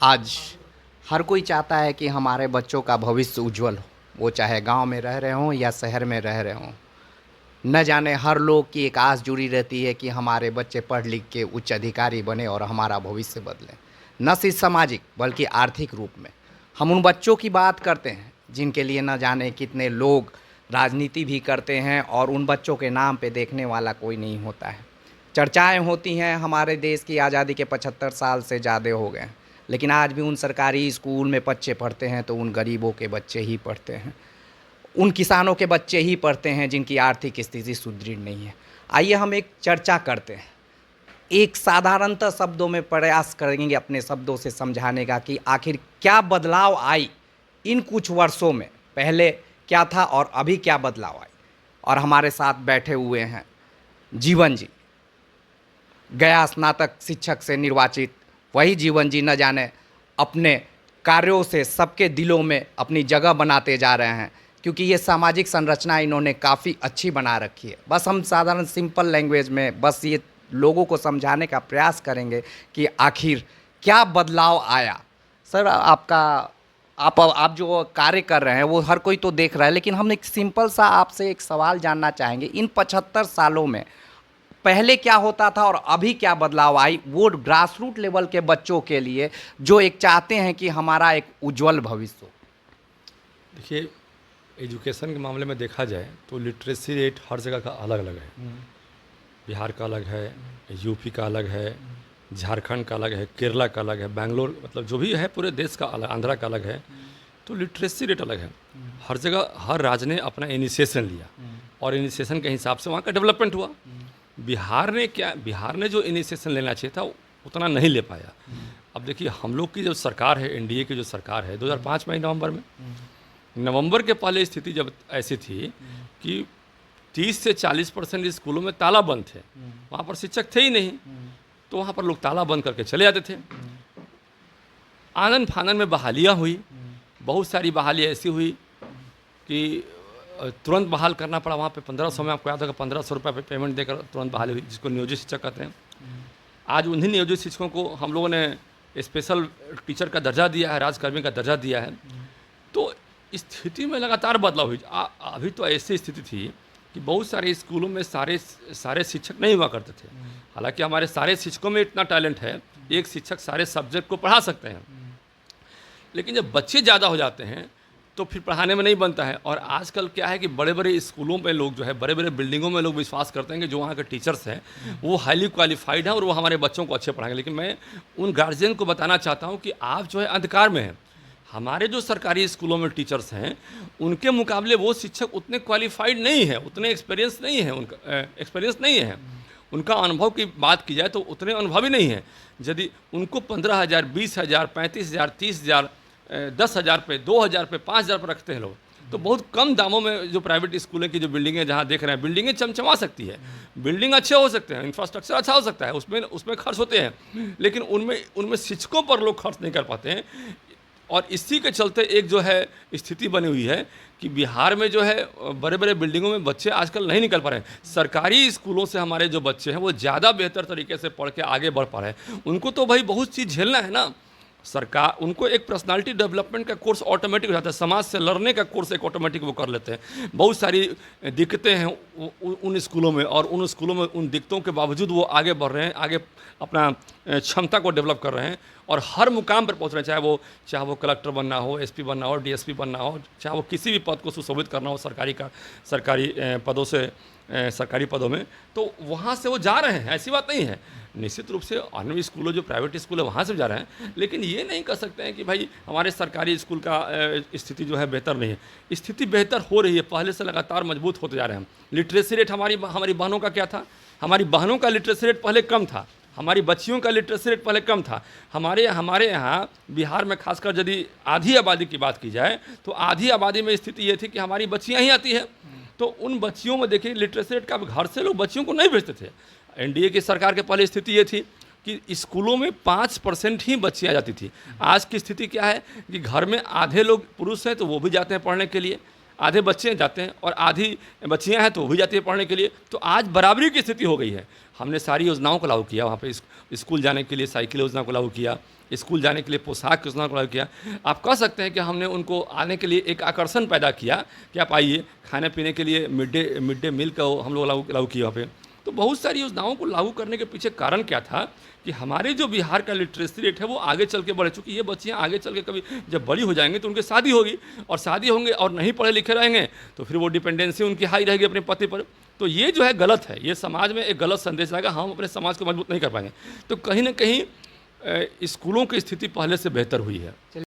आज हर कोई चाहता है कि हमारे बच्चों का भविष्य उज्जवल हो, वो चाहे गांव में रह रहे हों या शहर में रह रहे हों। न जाने हर लोग की एक आस जुड़ी रहती है कि हमारे बच्चे पढ़ लिख के उच्च अधिकारी बने और हमारा भविष्य बदले, न सिर्फ सामाजिक बल्कि आर्थिक रूप में। हम उन बच्चों की बात करते हैं जिनके लिए न जाने कितने लोग राजनीति भी करते हैं और उन बच्चों के नाम पे देखने वाला कोई नहीं होता है। चर्चाएं होती हैं, हमारे देश की आज़ादी के 75 साल से ज़्यादा हो गए हैं, लेकिन आज भी उन सरकारी स्कूल में बच्चे पढ़ते हैं तो उन गरीबों के बच्चे ही पढ़ते हैं, उन किसानों के बच्चे ही पढ़ते हैं जिनकी आर्थिक स्थिति सुदृढ़ नहीं है। आइए हम एक चर्चा करते हैं, एक साधारणतः शब्दों में प्रयास करेंगे अपने शब्दों से समझाने का कि आखिर क्या बदलाव आई इन कुछ वर्षों में, पहले क्या था और अभी क्या बदलाव आई। और हमारे साथ बैठे हुए हैं जीवन जी, गया स्नातक शिक्षक से निर्वाचित वही जीवन जी, न जाने अपने कार्यों से सबके दिलों में अपनी जगह बनाते जा रहे हैं, क्योंकि ये सामाजिक संरचना इन्होंने काफ़ी अच्छी बना रखी है। बस हम साधारण सिंपल लैंग्वेज में बस ये लोगों को समझाने का प्रयास करेंगे कि आखिर क्या बदलाव आया। सर, आप जो कार्य कर रहे हैं वो हर कोई तो देख रहा है, लेकिन हम एक सिंपल सा आपसे एक सवाल जानना चाहेंगे, इन 75 सालों में पहले क्या होता था और अभी क्या बदलाव आई, वो ग्रास रूट लेवल के बच्चों के लिए जो एक चाहते हैं कि हमारा एक उज्जवल भविष्य हो। देखिए, एजुकेशन के मामले में देखा जाए तो लिटरेसी रेट हर जगह का अलग अलग है। बिहार का अलग है, यूपी का अलग है, झारखंड का अलग है, केरला का अलग है, बेंगलोर, मतलब जो भी है पूरे देश का अलग, आंध्रा का अलग है। तो लिटरेसी रेट अलग है। हर जगह हर राज्य ने अपना इनिशिएशन लिया और इनिशिएशन के हिसाब से वहाँ का डेवलपमेंट हुआ। बिहार ने जो इनिशिएशन लेना चाहिए था उतना नहीं ले पाया। अब देखिए, हम लोग की जो सरकार है, एनडीए की जो सरकार है, 2005 में नवंबर के पहले स्थिति जब ऐसी थी कि 30 से 40% स्कूलों में ताला बंद थे, वहाँ पर शिक्षक थे ही नहीं, तो वहाँ पर लोग ताला बंद करके चले जाते थे। आनन फानन में बहालियाँ हुई, बहुत सारी बहालियाँ ऐसी हुई कि तुरंत बहाल करना पड़ा। वहाँ पे 1500 में आपको याद होगा 1500 रुपये पे पेमेंट देकर तुरंत बहाली हुई, जिसको नियोजित शिक्षक कहते हैं। आज उन्हीं नियोजित शिक्षकों को हम लोगों ने स्पेशल टीचर का दर्जा दिया है, राजकर्मी का दर्जा दिया है। तो स्थिति में लगातार बदलाव हुई। अभी तो ऐसी स्थिति थी कि बहुत सारे स्कूलों में सारे शिक्षक नहीं हुआ करते थे। हालांकि हमारे सारे शिक्षकों में इतना टैलेंट है, एक शिक्षक सारे सब्जेक्ट को पढ़ा सकते हैं, लेकिन जब बच्चे ज़्यादा हो जाते हैं तो फिर पढ़ाने में नहीं बनता है। और आजकल क्या है कि बड़े बड़े स्कूलों में लोग जो है, बड़े बड़े बिल्डिंगों में लोग विश्वास करते हैं कि जो वहाँ के टीचर्स हैं वो हाईली क्वालिफाइड हैं और वो हमारे बच्चों को अच्छे पढ़ाएंगे। लेकिन मैं उन गार्जियन को बताना चाहता हूँ कि आप जो है अंधकार में हैं। हमारे जो सरकारी स्कूलों में टीचर्स हैं उनके मुकाबले वो शिक्षक उतने क्वालिफाइड नहीं है, उतने एक्सपीरियंस नहीं है, उनका अनुभव की बात की जाए तो उतने अनुभवी नहीं है। यदि उनको 15,000, 20,000, 35,000, 30,000, 10,000 पे, 2,000 पे, 5,000 पे रखते हैं लोग, तो बहुत कम दामों में जो प्राइवेट स्कूलों की जो बिल्डिंगें जहाँ देख रहे हैं, बिल्डिंगें चमचमा सकती है, बिल्डिंग अच्छे हो सकते हैं, इंफ्रास्ट्रक्चर अच्छा हो सकता है, उसमें खर्च होते हैं, लेकिन उनमें शिक्षकों पर लोग खर्च नहीं कर पाते हैं। और इसी के चलते एक जो है स्थिति बनी हुई है कि बिहार में जो है बड़े बड़े बिल्डिंगों में बच्चे आजकल नहीं निकल पा रहे हैं। सरकारी स्कूलों से हमारे जो बच्चे हैं वो ज़्यादा बेहतर तरीके से पढ़ के आगे बढ़ पा रहे हैं। उनको तो भाई बहुत चीज़ झेलना है ना। सरकार उनको एक पर्सनालिटी डेवलपमेंट का कोर्स ऑटोमेटिक हो जाता है, समाज से लड़ने का कोर्स एक ऑटोमेटिक वो कर लेते हैं। बहुत सारी दिक्कतें हैं उन स्कूलों में, और उन स्कूलों में उन दिक्कतों के बावजूद वो आगे बढ़ रहे हैं, आगे अपना क्षमता को डेवलप कर रहे हैं और हर मुकाम पर पहुंच रहे हैं। चाहे वो कलेक्टर बनना हो, एसपी बनना हो, डीएसपी बनना हो, चाहे वो किसी भी पद को सुशोभित करना हो सरकारी पदों से, सरकारी पदों में, तो वहाँ से वो जा रहे हैं, ऐसी बात नहीं है। निश्चित रूप से अन्य स्कूलों जो प्राइवेट स्कूल है वहाँ से जा रहे हैं, लेकिन ये नहीं कह सकते हैं कि भाई हमारे सरकारी स्कूल का स्थिति जो है बेहतर नहीं है। स्थिति बेहतर हो रही है, पहले से लगातार मजबूत होते जा रहे हैं। लिटरेसी रेट हमारी बहनों का क्या था? हमारी बहनों का लिटरेसी रेट पहले कम था, हमारी बच्चियों का लिटरेसी रेट पहले कम था। हमारे यहाँ बिहार में खासकर यदि आधी आबादी की बात की जाए तो आधी आबादी में स्थिति ये थी कि हमारी बच्चियाँ ही आती है, तो उन बच्चियों में देखिए लिटरेसी रेट का, घर से लोग बच्चियों को नहीं भेजते थे। एनडीए की सरकार के पहले स्थिति ये थी कि स्कूलों में 5% ही बच्चियाँ जाती थी। आज की स्थिति क्या है कि घर में आधे लोग पुरुष हैं तो वो भी जाते हैं पढ़ने के लिए, आधे बच्चे जाते हैं और आधी बच्चियां हैं तो वो भी जाती है पढ़ने के लिए। तो आज बराबरी की स्थिति हो गई है। हमने सारी योजनाओं को लागू किया, वहाँ पे स्कूल जाने के लिए साइकिल योजना को लागू किया, स्कूल जाने के लिए पोशाक योजना को लागू किया। आप कह सकते हैं कि हमने उनको आने के लिए एक आकर्षण पैदा किया कि आप आइए, खाने पीने के लिए मिड डे मील का हम लोग लागू किया वहाँ पे। तो बहुत सारी योजनाओं को लागू करने के पीछे कारण क्या था कि हमारे जो बिहार का लिटरेसी रेट है वो आगे चल के बढ़े। चूँकि ये बच्चियाँ आगे चल के कभी जब बड़ी हो जाएंगी तो उनकी शादी होगी, और शादी होंगे और नहीं पढ़े लिखे रहेंगे तो फिर वो डिपेंडेंसी उनकी हाई रहेगी अपने पति पर। तो ये जो है गलत है, ये समाज में एक गलत संदेश आएगा, हम अपने समाज को मजबूत नहीं कर पाएंगे। तो कहीं ना कहीं स्कूलों की स्थिति पहले से बेहतर हुई है।